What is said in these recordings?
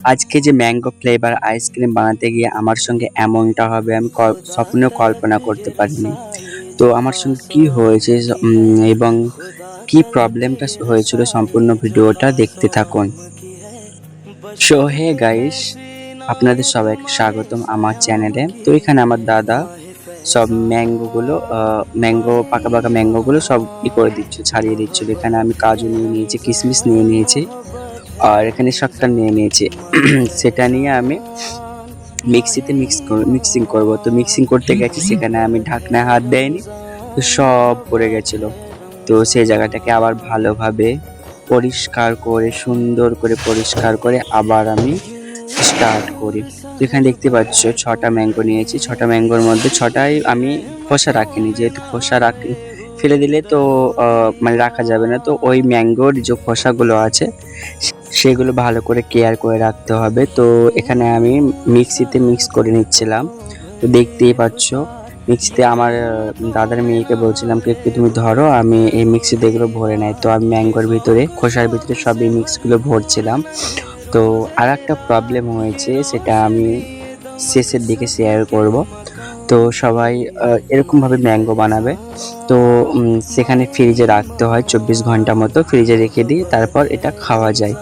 আজকে যে mango flavour ice cream বানাতে গিয়ে আমার সঙ্গে এমনটা হবে আমি স্বপ্নেও কল্পনা করতে পারিনি। তো আমার সঙ্গে কি হয়েছে এবং কি প্রবলেমটা হয়েছিল সম্পূর্ণ ভিডিওটা দেখতে থাকুন। সো হে গাইস, আপনাদের সবাইকে স্বাগতম আমার চ্যানেলে। তো এখানে আমার দাদা সব ম্যাঙ্গো পাকা পাকা ম্যাঙ্গোগুলো সব করে দিচ্ছে, ছাড়িয়ে দিচ্ছিল। এখানে আমি কাজু নিয়ে নিয়েছি, কিশমিশ নিয়ে নিয়েছি, আর এখানে শক্কর নিয়ে নিয়েছি। সেটা নিয়ে আমি মিক্সিতে মিক্সিং করব। তো মিক্সিং করতে গেছি, সেখানে আমি ঢাকনায় হাত দেয়নি, তো সব পড়ে গেছিল। তো সেই জায়গাটাকে আবার ভালোভাবে পরিষ্কার করে, সুন্দর করে পরিষ্কার করে আবার আমি স্টার্ট করি। তো এখানে দেখতে পাচ্ছ ৬টা ম্যাঙ্গো নিয়েছি। ৬টা ম্যাঙ্গোর মধ্যে ৬টাই আমি খোসা রাখিনি, যেহেতু ফেলে দিলে তো মানে রাখা যাবে না। তো ওই ম্যাঙ্গোর যে খোসাগুলো আছে সেগুলো ভালো করে কেয়ার করে রাখতে হবে। তো এখানে আমি মিক্সিতে মিক্স করে নিচ্ছিলাম। তো দেখতেই পাচ্ছ মিক্সিতে আমার দাদার মেয়েকে বলছিলাম কি একটু তুমি ধরো, আমি এই মিক্সিতে এগুলো ভরে নেই। তো আমি ম্যাঙ্গোর ভিতরে, খোসার ভিতরে সব এই মিক্সগুলো ভরছিলাম। তো আর একটা প্রবলেম হয়েছে, সেটা আমি শেষের দিকে শেয়ার করব। তো সবাই এরকমভাবে ম্যাঙ্গো বানাবে। তো সেখানে ফ্রিজে রাখতে হয় ২৪ ঘন্টা মতো, ফ্রিজে রেখে দিয়ে তারপর এটা খাওয়া যায়।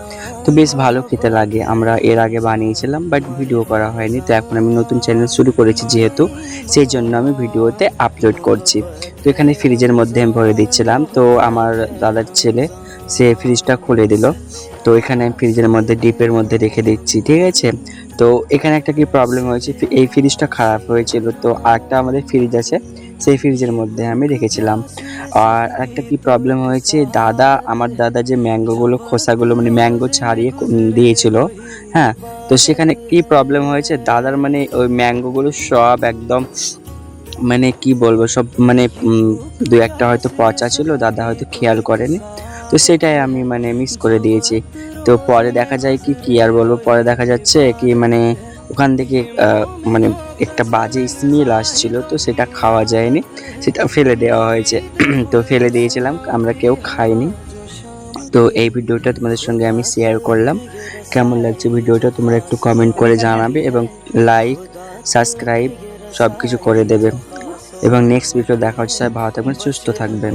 তো বেশ ভালো খেতে লাগে। আমরা এর আগে বানিয়েছিলাম, বাট ভিডিও করা হয়নি। তো এখন আমি নতুন চ্যানেল শুরু করেছি যেহেতু, সেই জন্য আমি ভিডিওতে আপলোড করছি। তো এখানে ফ্রিজের মধ্যে আমি ভরে দিচ্ছিলাম। তো আমার দাদার ছেলে সে ফ্রিজটা খুলে দিল। তো এখানে আমি ফ্রিজের মধ্যে ডিপের মধ্যে রেখে দিচ্ছি, ঠিক আছে। তো এখানে একটা কি প্রবলেম হয়েছে, এই ফ্রিজটা খারাপ হয়েছিল। তো আরেকটা আমাদের ফ্রিজ আছে, সেই ফ্রিজের মধ্যে আমি রেখেছিলাম। আর একটা কি প্রবলেম হয়েছে, আমার দাদা যে ম্যাঙ্গোগুলো খোসাগুলো মানে ম্যাঙ্গো ছাড়িয়ে দিয়েছিল, হ্যাঁ। তো সেখানে কি প্রবলেম হয়েছে, দাদার মানে ওই ম্যাঙ্গোগুলো সব একদম মানে কি বলবো, সব মানে দু একটা হয়তো পচা ছিল, দাদা হয়তো খেয়াল করেনি। তো সেটাই আমি মানে মিস করে দিয়েছি। তো পরে দেখা যায় কি আর বলবো, পরে দেখা যাচ্ছে কি মানে ওখান থেকে মানে একটা বাজে স্মেল আসছিল। তো সেটা খাওয়া যায়নি, সেটা ফেলে দেওয়া হয়েছে। তো ফেলে দিয়েছিলাম, আমরা কেউ খাইনি। তো এই ভিডিওটা তোমাদের সঙ্গে আমি শেয়ার করলাম। কেমন লাগছে ভিডিওটা তোমরা একটু কমেন্ট করে জানাবে, এবং লাইক, সাবস্ক্রাইব সব কিছু করে দেবে। এবং নেক্সট ভিডিও দেখা হচ্ছে। ভালো থাকবেন, সুস্থ থাকবেন।